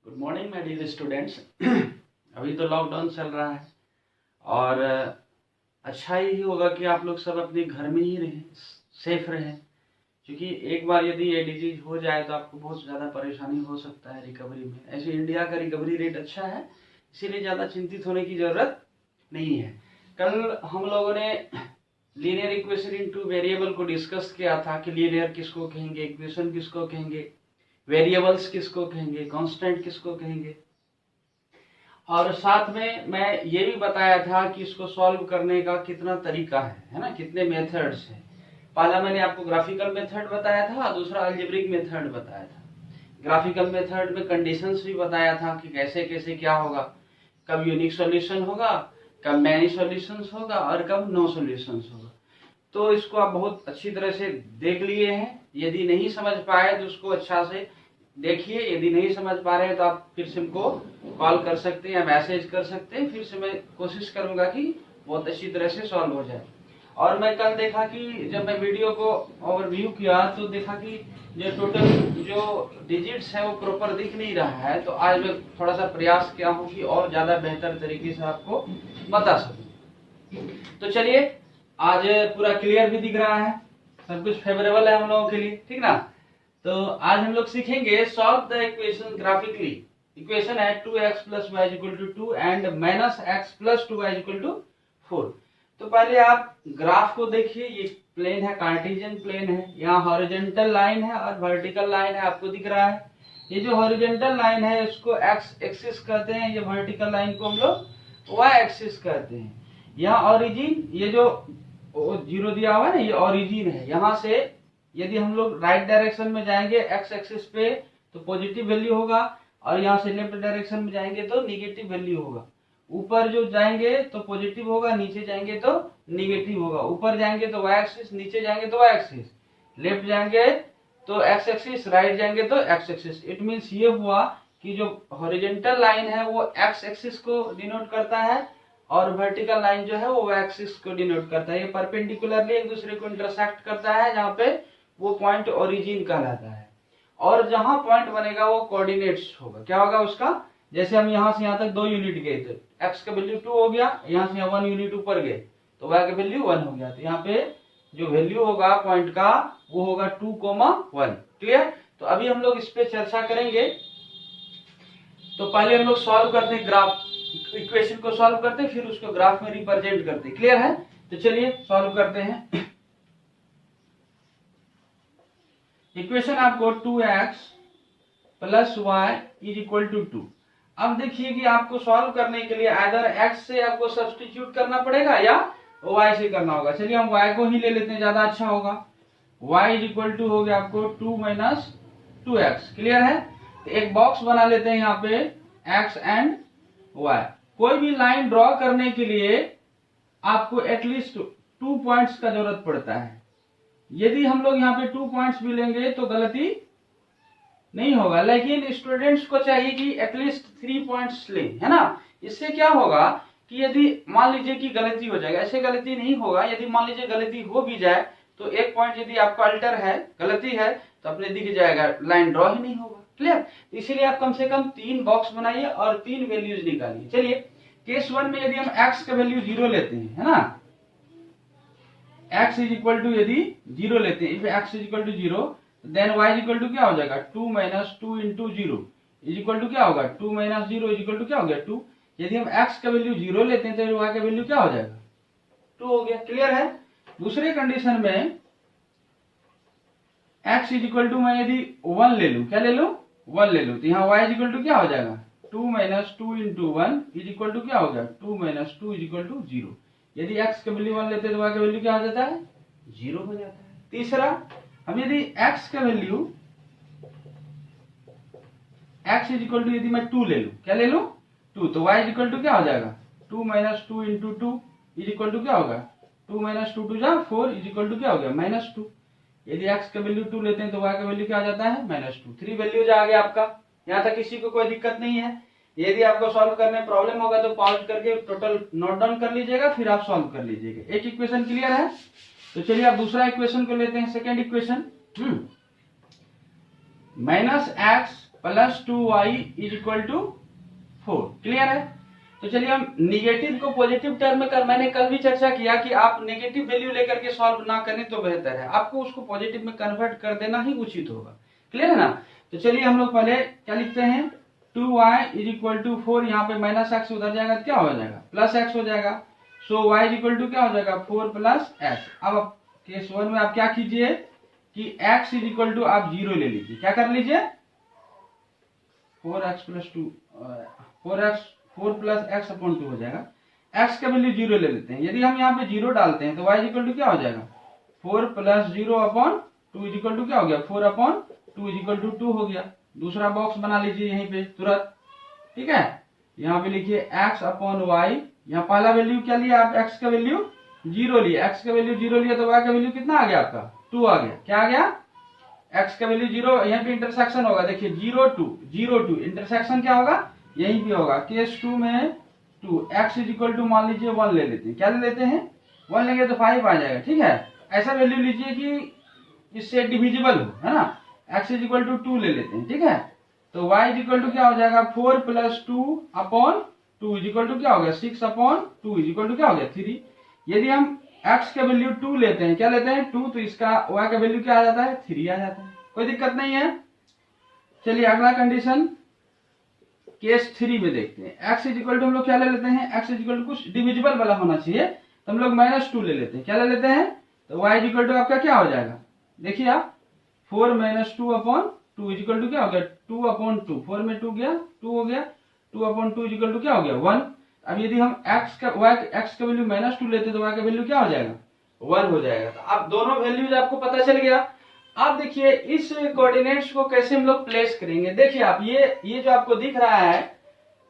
Good morning my dear students. अभी तो lockdown चल रहा है और अच्छा ही होगा कि आप लोग सब अपने घर में ही रहें, सेफ रहें, क्योंकि एक बार यदि ये डिजीज हो जाए तो आपको बहुत ज़्यादा परेशानी हो सकता है रिकवरी में। ऐसे इंडिया का रिकवरी रेट अच्छा है, इसीलिए ज़्यादा चिंतित होने की ज़रूरत नहीं है। कल हम लोगों ने लीनियर इक्वेशन इनटू वेरिएबल को डिस्कस किया था कि लीनियर किसको कहेंगे, इक्वेशन किसको कहेंगे, वेरिएबल्स किसको कहेंगे, कांस्टेंट किसको कहेंगे। और साथ में मैं ये भी बताया था कि इसको सॉल्व करने का कितना तरीका है ना, कितने मेथड्स हैं। पहला मैंने आपको ग्राफिकल मेथड बताया था, दूसरा अलजेब्रिक मेथड बताया था। ग्राफिकल मेथड में कंडीशंस भी बताया था कि कैसे कैसे क्या होगा, कब यूनिक सॉल्यूशन होगा, कब मैनी सॉल्यूशंस होगा और कब नो सॉल्यूशंस होगा। तो इसको आप बहुत अच्छी तरह से देख लिए हैं। यदि नहीं समझ पाए तो उसको अच्छा से देखिए। यदि नहीं समझ पा रहे हैं तो आप फिर से हमको कॉल कर सकते हैं या मैसेज कर सकते हैं। फिर से मैं कोशिश करूंगा कि बहुत अच्छी तरह से सॉल्व हो जाए। और मैं कल देखा कि जब मैं वीडियो को ओवरव्यू किया तो देखा कि जो टोटल जो डिजिट्स है वो प्रॉपर दिख नहीं रहा है। तो आज मैं थोड़ा सा प्रयास किया हूँ कि और ज्यादा बेहतर तरीके से आपको बता सकूं। तो चलिए, आज पूरा क्लियर भी दिख रहा है, सब कुछ फेवरेबल है हम लोगों के लिए, ठीक ना। तो आज हम लोग सीखेंगे solve the equation graphically. Equation है 2x plus y equal to 2 and minus x plus 2y equal to 4। तो पहले आप ग्राफ को देखिए। ये प्लेन है, कार्टेशियन प्लेन है। यहाँ हॉरिजॉन्टल लाइन है और वर्टिकल लाइन है, आपको दिख रहा है। ये जो हॉरिजॉन्टल लाइन है इसको एक्स एक्सिस कहते हैं, ये वर्टिकल लाइन को हम लोग वाई एक्सिस कहते हैं। यहाँ ओरिजिन, ये जो जीरो दिया हुआ है ना, ये ओरिजिन है। यहाँ से यदि हम लोग राइट डायरेक्शन में जाएंगे एक्स एक्सिस पे तो पॉजिटिव वैल्यू होगा, और यहाँ से लेफ्ट डायरेक्शन में जाएंगे तो निगेटिव वैल्यू होगा। ऊपर जो जाएंगे तो पॉजिटिव होगा, नीचे जाएंगे तो निगेटिव होगा। ऊपर जाएंगे तो वाई एक्सिस, नीचे जाएंगे तो वाई एक्सिस, लेफ्ट जाएंगे तो एक्स एक्सिस, राइट जाएंगे तो एक्स एक्सिस। इट मीन्स ये हुआ कि जो हॉरिजॉन्टल लाइन है वो एक्स एक्सिस को डिनोट करता है और वर्टिकल लाइन जो है वो वाई एक्सिस को डिनोट करता है। ये परपेंडिकुलरली एक दूसरे को इंटरसेक्ट करता है, जहाँ पे वो पॉइंट ओरिजिन कहलाता है। और जहां पॉइंट बनेगा वो कोऑर्डिनेट्स होगा। क्या होगा उसका, जैसे हम यहां से यहां तक 2 यूनिट गए तो एक्स का वैल्यू 2 हो गया, यहां से 1 यूनिट ऊपर गए तो वाई का वैल्यू 1 हो गया। तो यहाँ पे जो वैल्यू होगा पॉइंट का वो होगा 2,1। क्लियर। तो अभी हम लोग इस पे चर्चा करेंगे। तो पहले हम लोग सॉल्व करते हैं, ग्राफ इक्वेशन को सॉल्व करते हैं, फिर उसको ग्राफ में रिप्रेजेंट करते हैं। क्लियर है। तो चलिए सॉल्व करते हैं। इक्वेशन आपको 2x plus y is equal to 2। अब देखिए कि आपको सॉल्व करने के लिए आइदर x से आपको सब्स्टिट्यूट करना पड़ेगा या y से करना होगा। चलिए हम y को ही ले लेते हैं, ज्यादा अच्छा होगा। y इज इक्वल टू हो गया आपको 2 माइनस 2x। क्लियर है। तो एक बॉक्स बना लेते हैं यहाँ पे x एंड y। कोई भी लाइन ड्रॉ करने के लिए आपको एटलीस्ट 2 पॉइंट्स का जरूरत पड़ता है। यदि हम लोग यहाँ पे 2 पॉइंट्स भी लेंगे तो गलती नहीं होगा, लेकिन स्टूडेंट्स को चाहिए कि एटलीस्ट 3 पॉइंट्स लें, है ना। इससे क्या होगा कि यदि मान लीजिए कि गलती हो जाएगा, ऐसे गलती नहीं होगा। यदि मान लीजिए गलती हो भी जाए तो एक पॉइंट यदि आपका अल्टर है, गलती है, तो अपने दिख जाएगा, लाइन ड्रॉ ही नहीं होगा। क्लियर। इसीलिए आप कम से कम 3 बॉक्स बनाइए और 3 वैल्यूज निकालिए। चलिए केस 1 में यदि हम x का वैल्यू 0 लेते हैं, है ना, x इज इक्वल टू यदि 0 लेते हैं, if x is equal to 0 then y is equal to क्या हो जाएगा, 2 minus 2 into 0 is equal to क्या होगा, 2 माइनस 0 इज इक्वल टू क्या हो गया, 2। यदि हम x का वैल्यू 0 लेते हैं तो y का वैल्यू क्या हो जाएगा, 2 हो गया। क्लियर है। दूसरे कंडीशन में x इज इक्वल टू मैं यदि 1 ले लूं, क्या ले लूं, 1 ले लूं, तो यहाँ y इज इक्वल टू क्या हो जाएगा, 2 minus 2 into 1 is equal to क्या हो गया, 2 माइनस 2 इज इक्वल टू 0। यदि x का वैल्यू 1 लेते हैं तो y का वैल्यू क्या हो जाता है, 0 हो जाता है। तीसरा, हम यदि x का value x is equal to यदि मैं 2 ले लूं, क्या ले लूं, 2, तो y इज इक्वल टू क्या हो जाएगा, 2 minus 2 into 2 is equal to क्या होगा, 2 माइनस 2 2 जा 4 इज इक्वल टू क्या हो गया, माइनस 2। यदि x का वैल्यू 2 लेते हैं तो y का वैल्यू क्या आ जाता है, माइनस 2। 3 वैल्यूज आ गया आपका। यहाँ तक किसी को कोई दिक्कत नहीं है। यदि आपको सॉल्व करने में प्रॉब्लम होगा तो पॉज करके टोटल नोट डाउन कर लीजिएगा, फिर आप सॉल्व कर लीजिएगा। एक इक्वेशन क्लियर है। तो चलिए आप दूसरा इक्वेशन को लेते हैं, second equation. Minus x plus 2y is equal to 4। Clear है? तो चलिए हम निगेटिव को पॉजिटिव टर्म में कर, मैंने कल भी चर्चा किया कि आप नेगेटिव वैल्यू लेकर के सॉल्व ना करें तो बेहतर है, आपको उसको पॉजिटिव में कन्वर्ट कर देना ही उचित होगा। क्लियर है ना? तो चलिए हम लोग पहले क्या लिखते हैं, 2y इज इक्वल टू 4, यहाँ पे माइनस एक्स उधर जाएगा तो क्या हो जाएगा, प्लस एक्स हो जाएगा। सो y इज इक्वल टू क्या हो जाएगा, 4 प्लस एक्स। अब केस 1 में आप क्या कीजिए कि x इज इक्वल टू आप 0 ले लीजिए, क्या कर लीजिए 4x plus 2, 4 plus x upon 2 हो जाएगा। x का वैल्यू 0 ले लेते हैं, यदि हम यहाँ पे 0 डालते हैं तो y इज इक्वल टू क्या हो जाएगा, 4 plus 0 upon 2 is equal to क्या हो गया, 4 अपॉन 2 इज इक्वल टू 2 हो गया। दूसरा बॉक्स बना लीजिए यहीं पे तुरंत, ठीक है। यहाँ पे लिखिए x अपॉन y, यहाँ पहला वैल्यू क्या लिया आप, x का वैल्यू 0 लिया, x का वैल्यू 0 लिया तो y का वैल्यू कितना आ गया आपका, 2 आ गया। क्या आ गया, x का वैल्यू 0, यहाँ पे इंटरसेक्शन होगा, देखिए 0 2 इंटरसेक्शन क्या होगा, यहीं पे होगा। केस 2 में 2 x इज इक्वल टू मान लीजिए 1 ले लेते हैं, क्या ले लेते हैं 1 लेंगे तो 5 आ जाएगा, ठीक है। ऐसा वैल्यू लीजिए कि इससे डिविजिबल हो, है ना। x इज इक्वल टू 2 ले लेते हैं, ठीक है। तो y इज इक्वल टू क्या हो जाएगा, 4 plus 2 upon 2 is equal to क्या हो गया, 6 अपॉन 2 इज इक्वल टू क्या हो गया 3। यदि हम x का वैल्यू 2 लेते हैं, क्या लेते हैं 2, तो इसका y का वैल्यू क्या आ जाता है 3 आ जाता है, कोई दिक्कत नहीं है। चलिए अगला कंडीशन केस 3 में देखते हैं। x इज इक्वल टू हम लोग क्या ले लेते हैं, x इज इक्वल टू कुछ डिविजिबल वाला होना चाहिए, तो हम लोग -2 ले लेते हैं, क्या ले लेते हैं, तो y इज इक्वल टू आपका क्या हो जाएगा, देखिए आप 4 - 2 अपॉन 2 इज इक्वल टू क्या हो गया 2 अपॉन 2, 4 में 2 गया 2 हो गया, 2 अपॉन 2 इज इक्वल टू क्या हो गया 1। अब यदि हम x का वैल्यू -2 लेते तो y का वैल्यू क्या हो जाएगा 1 हो जाएगा। तो अब दोनों वैल्यूज आपको पता चल गया। अब देखिए इस कोऑर्डिनेट्स को कैसे हम लोग प्लेस करेंगे। देखिए आप ये जो आपको दिख रहा है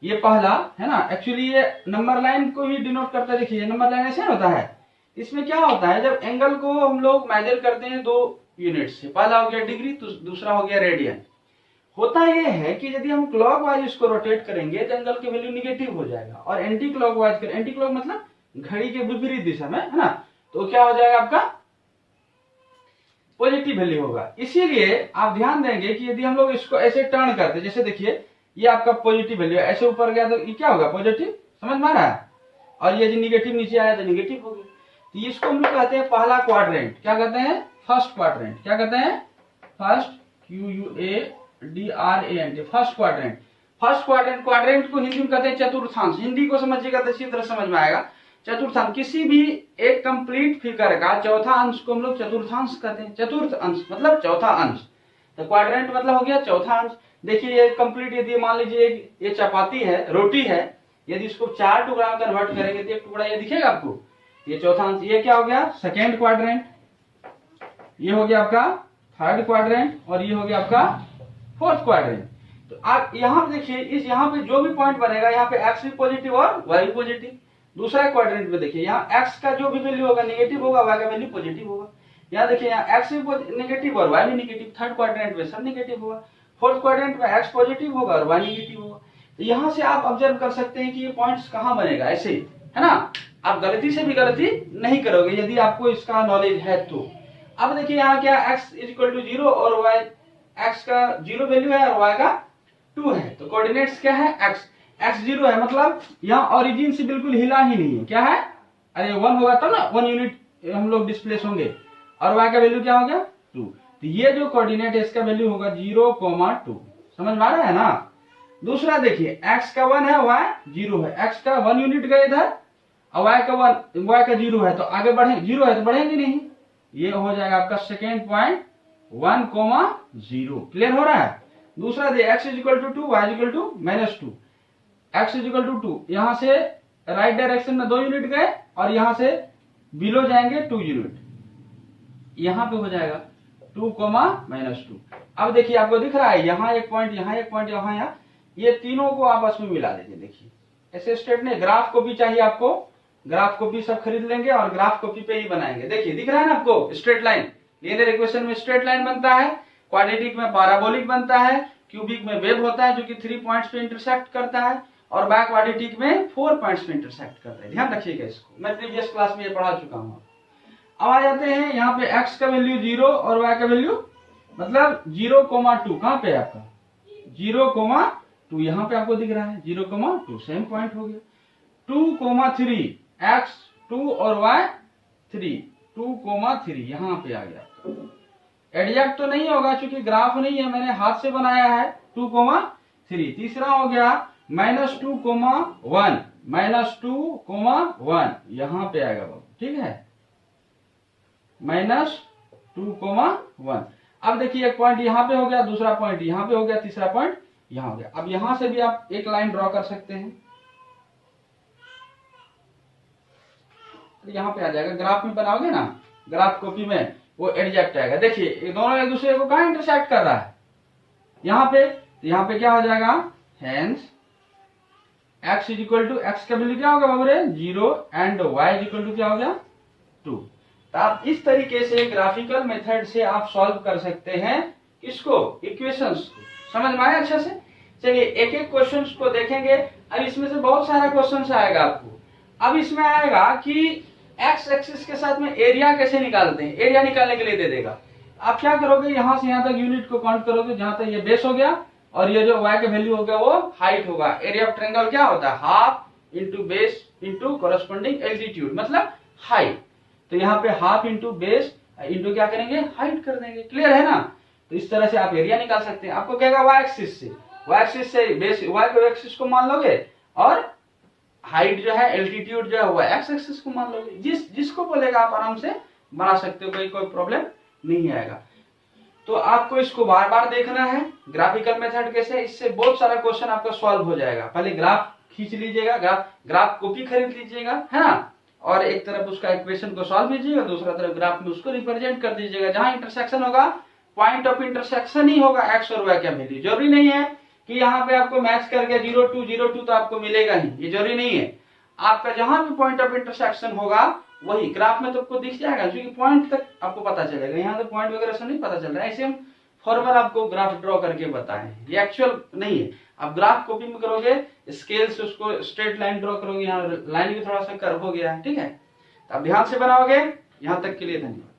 ये पहला है ना, एक्चुअली ये नंबर लाइन को ही डिनोट करता है। देखिए नंबर लाइन ऐसे होता है, इसमें क्या होता है जब एंगल को हम लोग मेजर करते हैं 2 यूनिट से, पहला हो गया डिग्री तो दूसरा हो गया रेडियन। होता यह है कि यदि हम क्लॉकवाइज इसको रोटेट करेंगे तो एंगल की वैल्यू निगेटिव हो जाएगा, और एंटी क्लॉकवाइज एंटी क्लॉक मतलब घड़ी के विपरीत दिशा में, है ना, तो क्या हो जाएगा आपका पॉजिटिव वैल्यू होगा। इसीलिए आप ध्यान देंगे कि यदि हम लोग इसको ऐसे टर्न करते, जैसे देखिए ये आपका पॉजिटिव वैल्यू ऐसे ऊपर गया तो ये क्या होगा पॉजिटिव, समझ में आ रहा है, और ये जो निगेटिव नीचे आया तो निगेटिव हो गया। तो इसको हम लोग कहते हैं पहला क्वाड्रेंट, क्या कहते हैं फर्स्ट क्वाड्रेंट, क्या कहते हैं first QUADRANT, first quadrant. First quadrant, quadrant को हिंदी में कहते हैं चतुर्थांश, हिंदी को समझिएगा तो इसी तरह समझ में आएगा। चतुर्थांश, किसी भी एक कंप्लीट फिगर का चौथा अंश को हम लोग चतुर्थांश कहते हैं। चतुर्थ अंश मतलब चौथा अंश, तो क्वाड्रेंट मतलब हो गया चौथा अंश। देखिए ये कंप्लीट, यदि मान लीजिए ये चपाती है, रोटी है, यदि इसको 4 टुकड़ा में कन्वर्ट करेंगे तो एक टुकड़ा ये दिखेगा आपको, ये चौथा अंश। ये क्या हो गया सेकेंड क्वाड्रेंट, ये हो गया आपका थर्ड क्वाड्रेंट, और ये हो गया आपका फोर्थ क्वाड्रेंट। तो आप यहाँ पे देखिए इस यहाँ पे जो भी पॉइंट बनेगा यहाँ पे x भी पॉजिटिव और y भी पॉजिटिव। दूसरा क्वाड्रेंट में देखिए यहाँ x का जो भी वैल्यू होगा नेगेटिव होगा, y का वैल्यू पॉजिटिव होगा। यहाँ देखिए यहाँ x भी नेगेटिव और y भी नेगेटिव, थर्ड क्वाड्रेंट में सब नेगेटिव होगा, फोर्थ क्वाड्रेंट में x पॉजिटिव होगा और y नेगेटिव होगा। तो यहाँ से आप ऑब्जर्व कर सकते हैं कि ये पॉइंट्स कहाँ बनेगा, ऐसे, है ना। आप गलती से भी गलती नहीं करोगे यदि आपको इसका नॉलेज है तो। अब देखिए यहाँ क्या x इज इक्वल टू 0 और y, x का 0 वैल्यू है और y का 2 है, तो कोऑर्डिनेट्स क्या है x 0 है, मतलब यहाँ ओरिजिन से बिल्कुल हिला ही नहीं है, क्या है, अरे 1 होगा तब ना 1 यूनिट हम लोग डिस्प्लेस होंगे, और y का वैल्यू क्या हो गया 2। तो ये जो कोऑर्डिनेट है इसका वैल्यू होगा 0,2, समझ में आ रहा है ना। दूसरा देखिए x का 1 है y 0 है, x का 1 यूनिट गए इधर और y का 0 है, तो आगे बढ़े 0 है तो बढ़ेंगे नहीं, ये हो जाएगा आपका सेकेंड पॉइंट 1,0। क्लियर हो रहा है। दूसरा दे x is equal to 2 y is equal to -2, x is equal to 2, यहाँ से राइट डायरेक्शन में 2 यूनिट गए और यहाँ से बिलो जाएंगे 2 यूनिट, यहाँ पे हो जाएगा 2,-2। अब देखिए आपको दिख रहा है यहाँ एक पॉइंट, यहाँ एक पॉइंट, यहाँ ये तीनों को आपस में मिला दीजिए। देखिए ऐसे स्ट्रेट नहीं, ग्राफ कॉपी चाहिए आपको, ग्राफ कॉपी सब खरीद लेंगे और ग्राफ कॉपी पे ही बनाएंगे। देखिए दिख रहा है ना आपको स्ट्रेट लाइन, लीनियर इक्वेशन में स्ट्रेट लाइन बनता है, क्वाड्रेटिक में पैराबोलिक बनता है, क्यूबिक में वेव होता है जो कि 3 पॉइंट्स पे इंटरसेक्ट करता है, और बाय क्वाड्रेटिक में 4 पॉइंट्स पे इंटरसेक्ट करता है। ध्यान रखिएगा इसको, मैं प्रीवियस क्लास में ये पढ़ा चुका हूँ। अब आ जाते हैं यहाँ पे x का वैल्यू 0 और y का वैल्यू मतलब 0,2, कहाँ पे है आपका 0,2 यहाँ पे आपको दिख रहा है 0,2 सेम पॉइंट हो गया। 2,3 x 2 और y 3 2,3 यहाँ पे आ गया। एग्जैक्ट तो नहीं होगा क्योंकि ग्राफ नहीं है, मैंने हाथ से बनाया है 2,3। तीसरा हो गया -2,1 -2,1 यहाँ पे आएगा बाबू, ठीक है -2,1। अब देखिए एक पॉइंट यहाँ पे हो गया, दूसरा पॉइंट यहाँ पे हो गया, तीसरा पॉइंट यहाँ हो गया। अब यहां से भी आप एक लाइन ड्रॉ कर सकते हैं, तो यहाँ पे आ जाएगा। ग्राफ में बनाओगे ना, ग्राफ कॉपी में, वो एग्जैक्ट आएगा। देखिए ये दोनों एक दूसरे को कहाँ इंटरसेक्ट कर रहा है, यहाँ पे। तो यहाँ पे क्या हो जाएगा, हेंस x x का वैल्यू क्या होगा बाबू रे 0 एंड y क्या हो गया 2। तो आप इस तरीके से ग्राफिकल मेथड से आप सॉल्व कर सकते हैं किसको, इक्वेशंस को। समझ में आया अच्छे से। चलिए एक एक क्वेश्चन को देखेंगे। अब इसमें से बहुत सारा क्वेश्चन आएगा आपको। अब इसमें आएगा कि एक्स एक्सिस के साथ में एरिया कैसे निकालते हैं, एरिया निकालने के लिए दे देगा। आप क्या करोगे, यहां से यहां तक यूनिट को काउंट करोगे, जहां तक ये बेस हो गया और ये जो y का वैल्यू हो गया वो हाइट होगा। एरिया ऑफ ट्रायंगल क्या होता है, half into base into corresponding altitude मतलब हाइट। तो यहाँ पे हाफ इंटू बेस इंटू क्या करेंगे, हाइट कर देंगे। क्लियर है ना। तो इस तरह से आप एरिया निकाल सकते हैं। आपको कहेगा y एक्सिस से बेस y को एक्सिस को मान लोगे और हाइट जो है एल्टीट्यूड जो है वो x एक्सिस को मान लोगे। जिसको बोलेगा आप आराम से बना सकते हो, कोई प्रॉब्लम नहीं आएगा। तो आपको इसको बार बार देखना है ग्राफिकल मेथड कैसे, इससे बहुत सारा क्वेश्चन आपका सॉल्व हो जाएगा। पहले ग्राफ खींच लीजिएगा, ग्राफ कॉपी खरीद लीजिएगा, है ना, और एक तरफ उसका इक्वेशन को सॉल्व कीजिएगा, दूसरा तरफ ग्राफ में उसको रिप्रेजेंट कर दीजिएगा। जहां इंटरसेक्शन होगा पॉइंट ऑफ इंटरसेक्शन ही होगा एक्स और वाई का वैल्यू। जरूरी नहीं है कि यहाँ पे आपको मैच करके 0,2 तो आपको मिलेगा ही, ये जरूरी नहीं है। आपका जहां भी पॉइंट ऑफ इंटरसेक्शन होगा वही ग्राफ में तो आपको दिख जाएगा, क्योंकि पॉइंट तक आपको पता चलेगा। यहाँ तो पॉइंट वगैरह से नहीं पता चल रहा है, ऐसे हम फॉर्मल आपको ग्राफ ड्रॉ करके बताएं, ये एक्चुअल नहीं है। आप ग्राफ कॉपी में करोगे, स्केल से उसको स्ट्रेट लाइन ड्रॉ करोगे, यहाँ लाइन भी थोड़ा सा कर्व हो गया है, ठीक है। तो आप ध्यान से बनाओगे। यहाँ तक के लिए धन्यवाद।